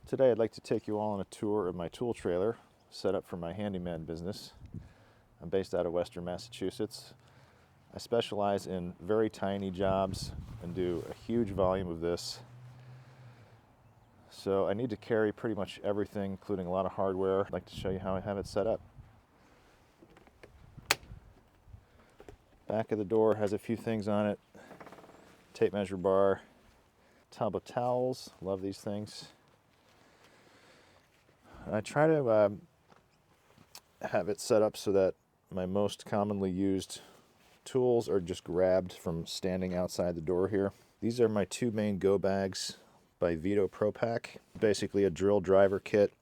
Today I'd like to take you all on a tour of my tool trailer set up for my handyman business. I'm based out of Western Massachusetts. I specialize in very tiny jobs and do a huge volume of this. So I need to carry pretty much everything, including a lot of hardware. I'd like to show you how I have it set up. Back of the door has a few things on it. Tape measure bar, tub of towels, love these things. I try to have it set up so that my most commonly used tools are just grabbed from standing outside the door here. These are my two main go bags by Vito Pro Pack. Basically a drill driver kit,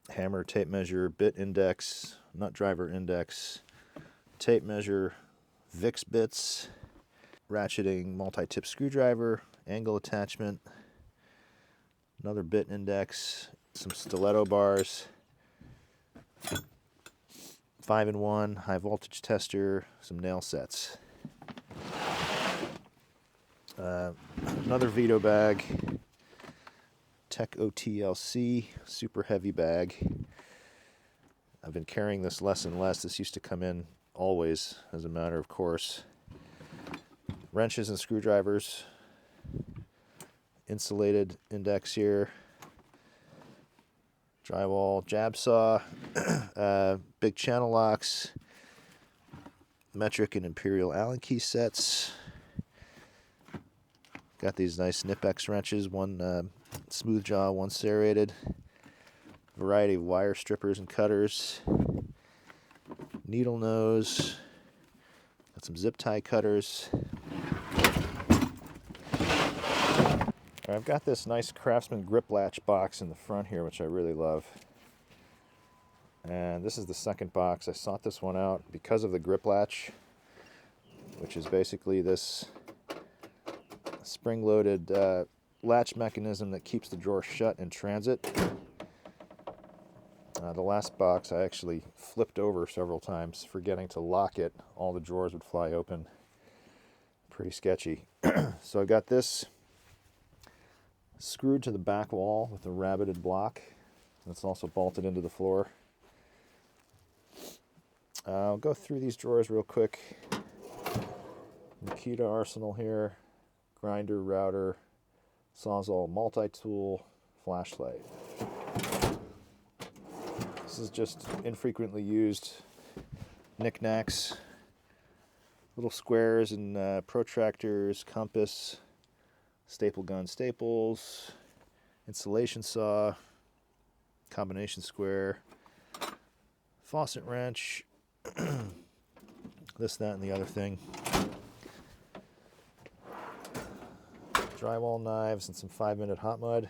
hammer, tape measure, bit index, nut driver index, tape measure, Vicks bits, ratcheting multi-tip screwdriver, angle attachment, another bit index, some stiletto bars, 5-in-1 high voltage tester, some nail sets. Another Vito bag, Tech OTLC, super heavy bag. I've been carrying this less and less. This used to come in always as a matter of course. Wrenches and screwdrivers, insulated index here, drywall jab saw, big channel locks, metric and imperial Allen key sets. Got these nice Nipex wrenches, one smooth jaw, one serrated. Variety of wire strippers and cutters. Needle nose. Got some zip tie cutters. I've got this nice Craftsman grip latch box in the front here, which I really love. And this is the second box. I sought this one out because of the grip latch, which is basically this spring-loaded latch mechanism that keeps the drawer shut in transit. The last box I actually flipped over several times, forgetting to lock it. All the drawers would fly open. Pretty sketchy. So I got this screwed to the back wall with a rabbeted block. It's also bolted into the floor. I'll go through these drawers real quick. Nikita arsenal here, grinder, router, Sawzall multi-tool, flashlight. This is just infrequently used knickknacks, little squares and protractors, compass, staple gun staples, insulation saw, combination square, faucet wrench, this, that, and the other thing. Drywall knives and some 5-minute hot mud.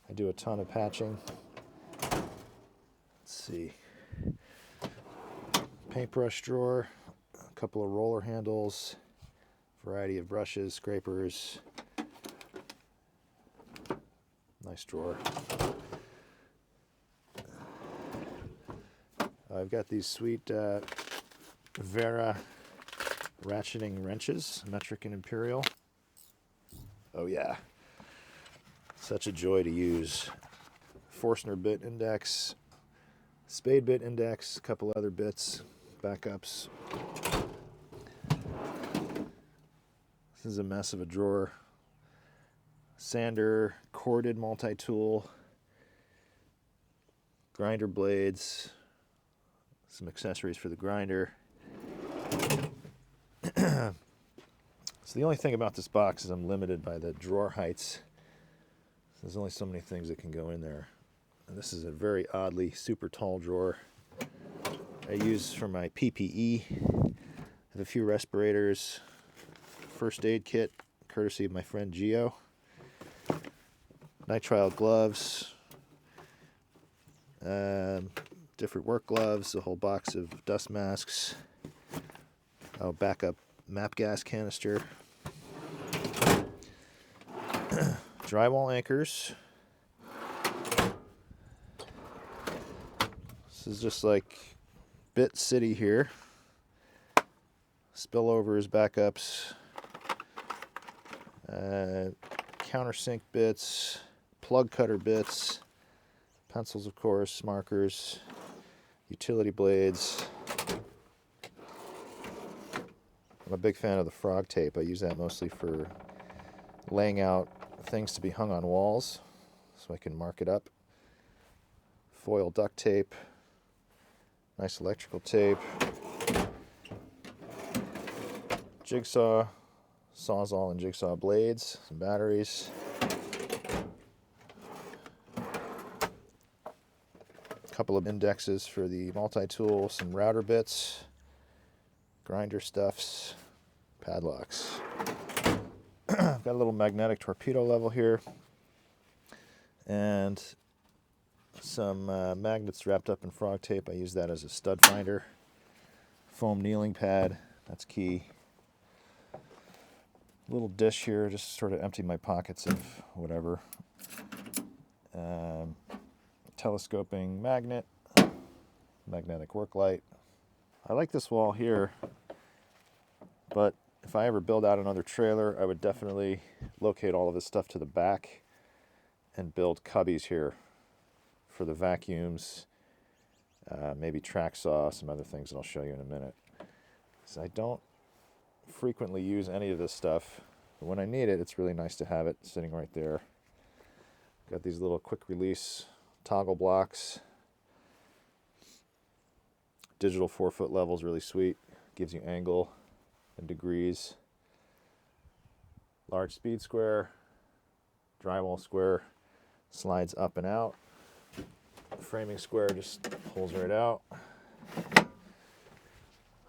I do a ton of patching. Let's see. Paintbrush drawer, a couple of roller handles, variety of brushes, scrapers. Nice drawer. I've got these sweet Vera ratcheting wrenches, metric and imperial. Oh yeah, such a joy to use. Forstner bit index, spade bit index, a couple other bits, backups. This is a mess of a drawer. Sander, corded multi-tool, grinder blades, some accessories for the grinder. So the only thing about this box is I'm limited by the drawer heights. There's only so many things that can go in there. And this is a very oddly super tall drawer I use for my PPE. I have a few respirators, first aid kit, courtesy of my friend Gio. Nitrile gloves, different work gloves, a whole box of dust masks, backup MAP gas canister, drywall anchors. This is just like Bit City here. Spillovers, backups, countersink bits, plug cutter bits, pencils, of course, markers, utility blades. I'm a big fan of the frog tape. I use that mostly for laying out things to be hung on walls so I can mark it up. Foil duct tape, nice electrical tape, jigsaw, sawzall and jigsaw blades, some batteries, a couple of indexes for the multi-tool, some router bits, grinder stuffs, padlocks. Got a little magnetic torpedo level here, and some magnets wrapped up in frog tape. I use that as a stud finder. Foam kneeling pad, that's key. Little dish here, just to sort of empty my pockets of whatever. Telescoping magnet, magnetic work light. I like this wall here, but if I ever build out another trailer, I would definitely locate all of this stuff to the back and build cubbies here for the vacuums, maybe track saw, some other things that I'll show you in a minute. So I don't frequently use any of this stuff, but when I need it, it's really nice to have it sitting right there. Got these little quick release toggle blocks. Digital 4-foot level is really sweet, gives you angle and degrees. Large speed square, drywall square, slides up and out. Framing square just pulls right out.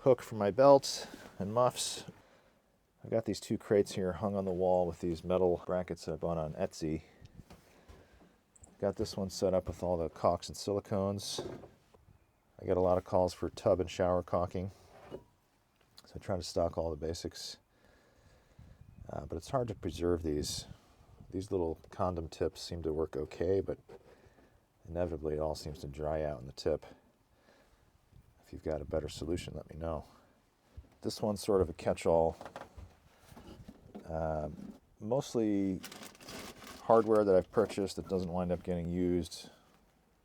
Hook for my belt and muffs. I got these two crates here hung on the wall with these metal brackets I bought on Etsy. Got this one set up with all the caulks and silicones. I get a lot of calls for tub and shower caulking, so I try to stock all the basics. But it's hard to preserve these. These little condom tips seem to work okay, but inevitably it all seems to dry out in the tip. If you've got a better solution, let me know. This one's sort of a catch-all. Mostly hardware that I've purchased that doesn't wind up getting used,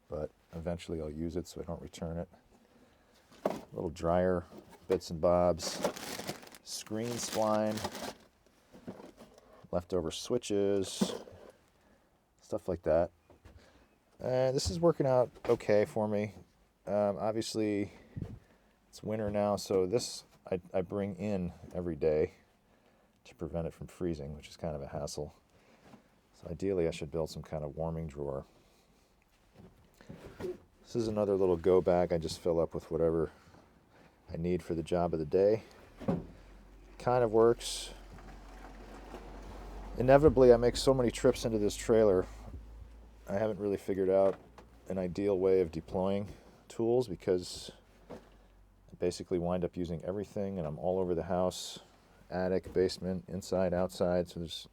but eventually I'll use it so I don't return it. Little dryer, bits and bobs, screen spline, leftover switches, stuff like that. This is working out okay for me. Obviously, it's winter now, so this I bring in every day to prevent it from freezing, which is kind of a hassle. So ideally, I should build some kind of warming drawer. This is another little go bag I just fill up with whatever I need for the job of the day. Kind of works. Inevitably, I make so many trips into this trailer, I haven't really figured out an ideal way of deploying tools because I basically wind up using everything and I'm all over the house, attic, basement, inside, outside, so there's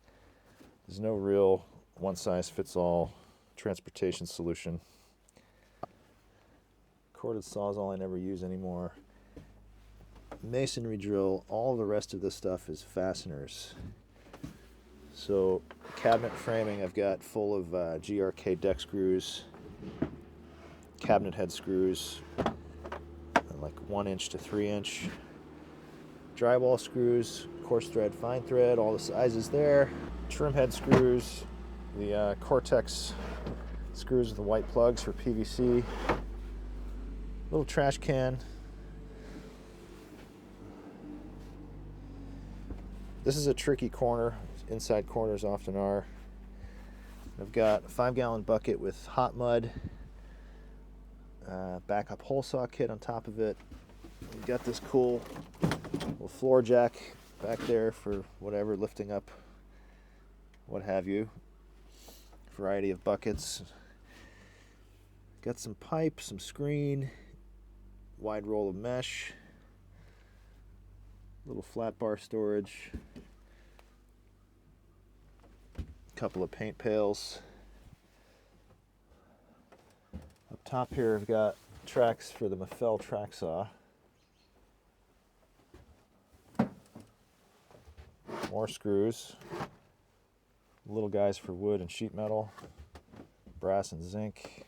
no real one-size-fits-all transportation solution. Corded sawzall I never use anymore. Masonry drill, all the rest of this stuff is fasteners. So cabinet framing I've got full of GRK deck screws, cabinet head screws, like 1 inch to 3 inch. Drywall screws, coarse thread, fine thread, all the sizes there. Trim head screws, the Cortex screws with the white plugs for PVC. Little trash can. This is a tricky corner. Inside corners often are. I've got a 5-gallon bucket with hot mud, backup hole saw kit on top of it. We've got this cool little floor jack back there for whatever, lifting up what have you. Variety of buckets. Got some pipe, some screen, wide roll of mesh, little flat bar storage, couple of paint pails. Up top here I've got tracks for the Mafell track saw. More screws. Little guys for wood and sheet metal. brass and zinc.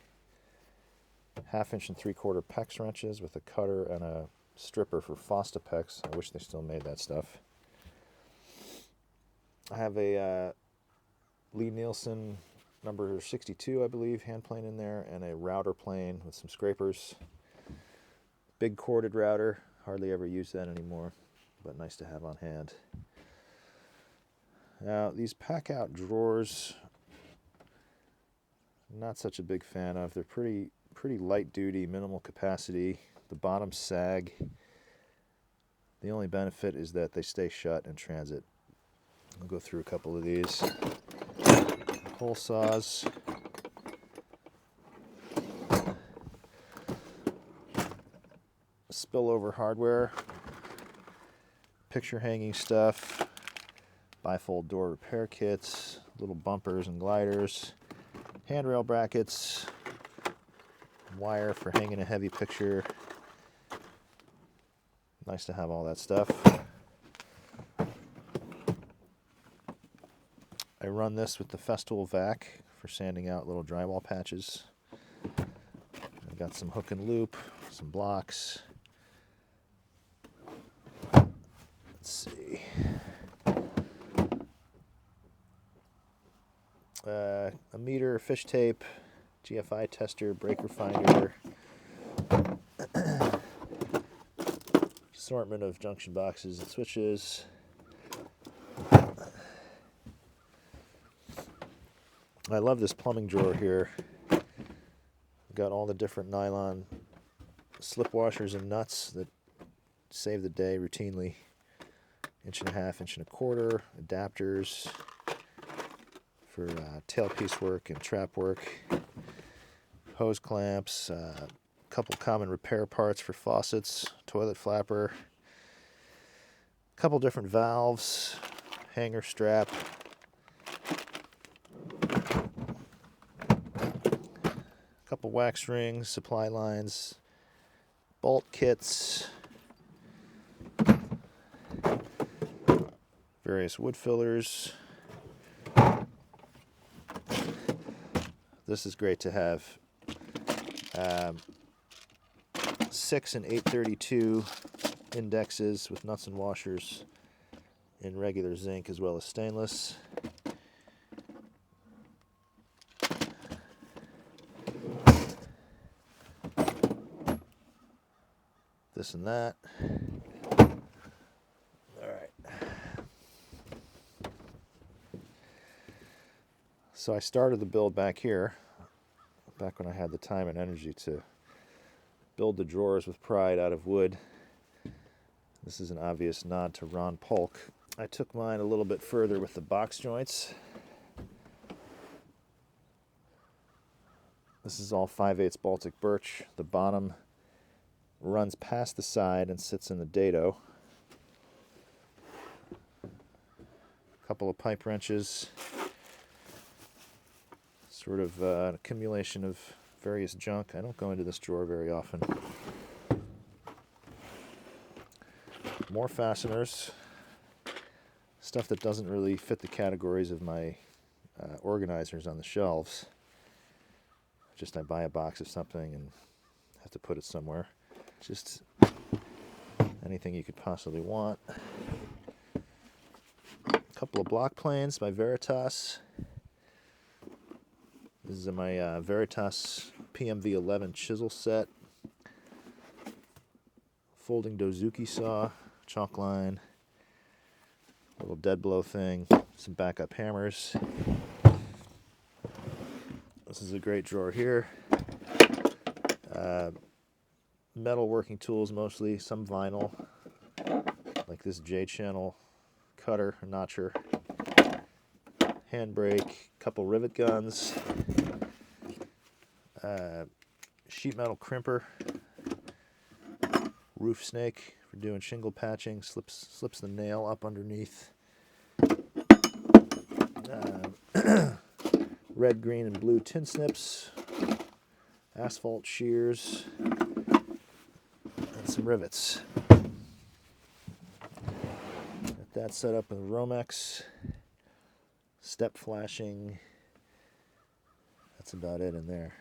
1/2 and 3/4 PEX wrenches with a cutter and a stripper for Fostapex. I wish they still made that stuff. I have a Lee Nielsen number 62, I believe, hand plane in there, and a router plane with some scrapers. Big corded router. Hardly ever use that anymore, but nice to have on hand. Now, these pack-out drawers, not such a big fan of. They're pretty light-duty, minimal capacity. The bottoms sag. The only benefit is that they stay shut in transit. I'll go through a couple of these. Hole saws. Spillover hardware. Picture hanging stuff. Bifold door repair kits. Little bumpers and gliders. Handrail brackets. Wire for hanging a heavy picture. Nice to have all that stuff. I run this with the Festool vac for sanding out little drywall patches. I've got some hook and loop, some blocks. Let's see. A meter, fish tape, GFI tester, breaker finder. Assortment of junction boxes and switches. I love this plumbing drawer here. Got all the different nylon slip washers and nuts that save the day routinely. 1.5 inch, 1.25 adapters for tailpiece work and trap work. Hose clamps, couple common repair parts for faucets, toilet flapper, couple different valves, hanger strap, couple wax rings, supply lines, bolt kits, various wood fillers. This is great to have. 6 and 832 indexes with nuts and washers in regular zinc as well as stainless. This and that. All right. So I started the build back here, back when I had the time and energy to build the drawers with pride out of wood. This is an obvious nod to Ron Polk. I took mine a little bit further with the box joints. This is all 5/8 Baltic birch. The bottom runs past the side and sits in the dado. A couple of pipe wrenches. Sort of an accumulation of various junk. I don't go into this drawer very often. More fasteners. Stuff that doesn't really fit the categories of my organizers on the shelves. Just I buy a box of something and have to put it somewhere. Just anything you could possibly want. A couple of block planes by Veritas. This is my Veritas PMV11 chisel set. Folding Dozuki saw, chalk line, little dead blow thing, some backup hammers. This is a great drawer here. Metal working tools mostly, some vinyl, like this J-channel cutter, notcher, handbrake, couple rivet guns, sheet metal crimper, roof snake for doing shingle patching, slips the nail up underneath. Red, green, and blue tin snips, asphalt shears, and some rivets. Got that set up with Romex, step flashing. That's about it in there.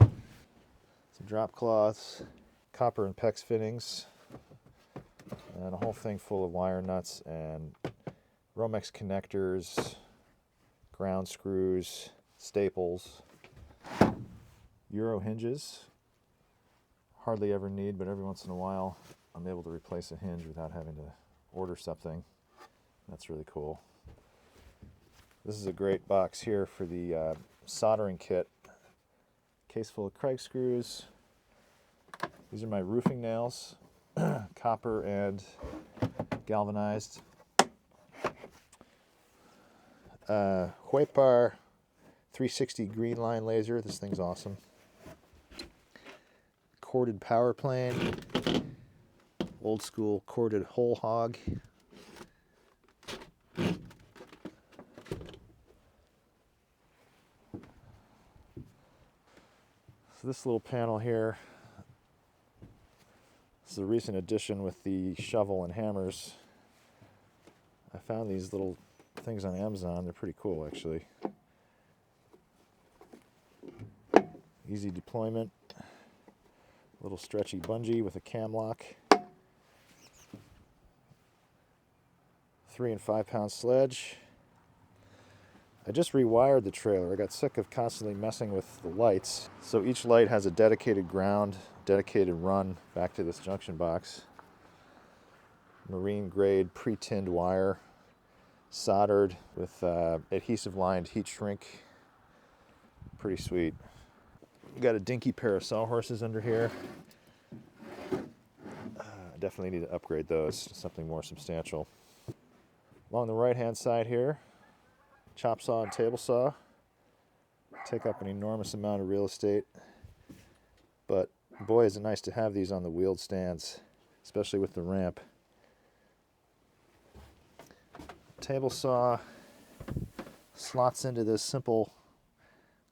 Some drop cloths, copper and PEX fittings, and a whole thing full of wire nuts and Romex connectors, ground screws, staples, Euro hinges. Hardly ever need, but every once in a while I'm able to replace a hinge without having to order something. That's really cool. This is a great box here for the soldering kit. Case full of Craig screws. These are my roofing nails, copper and galvanized. Huepar 360 green line laser. This thing's awesome. Corded power plane. Old school corded whole hog. So this little panel here, this is a recent addition with the shovel and hammers. I found these little things on Amazon. They're pretty cool, actually. Easy deployment. Little stretchy bungee with a cam lock. 3 and 5 pound sledge. I just rewired the trailer. I got sick of constantly messing with the lights. So each light has a dedicated ground, dedicated run back to this junction box. Marine grade pre-tinned wire, soldered with adhesive lined heat shrink. Pretty sweet. Got a dinky pair of sawhorses under here. I definitely need to upgrade those to something more substantial. Along the right hand side here, chop saw and table saw. Take up an enormous amount of real estate, but boy is it nice to have these on the wheeled stands, especially with the ramp. Table saw slots into this simple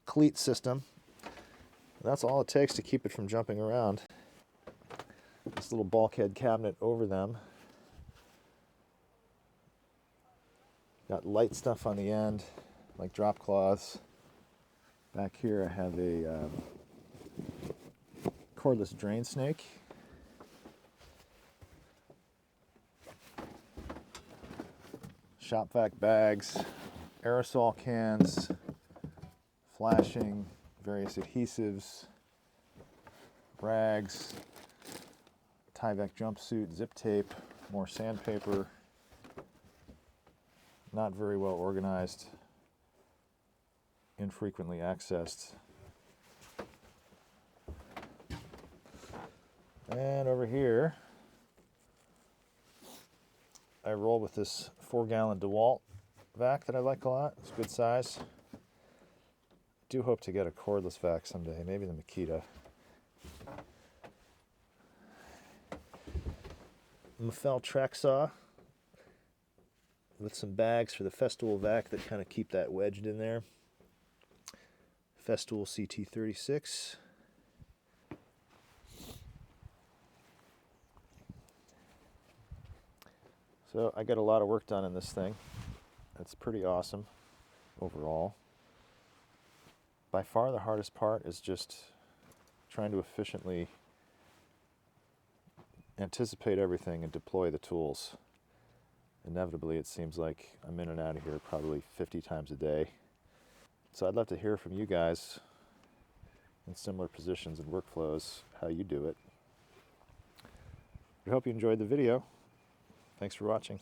cleat system. That's all it takes to keep it from jumping around. This little bulkhead cabinet over them. Got light stuff on the end, like drop cloths. Back here I have a cordless drain snake. Shop vac bags, aerosol cans, flashing, various adhesives, rags, Tyvek jumpsuit, zip tape, more sandpaper. Not very well organized, infrequently accessed. And over here, I roll with this 4-gallon DeWalt vac that I like a lot. It's a good size. Do hope to get a cordless vac someday, maybe the Makita. Mafel track saw with some bags for the Festool vac that kind of keep that wedged in there. Festool CT36. So I got a lot of work done in this thing. That's pretty awesome overall. By far the hardest part is just trying to efficiently anticipate everything and deploy the tools. Inevitably, it seems like I'm in and out of here probably 50 times a day. So I'd love to hear from you guys in similar positions and workflows, how you do it. I hope you enjoyed the video. Thanks for watching.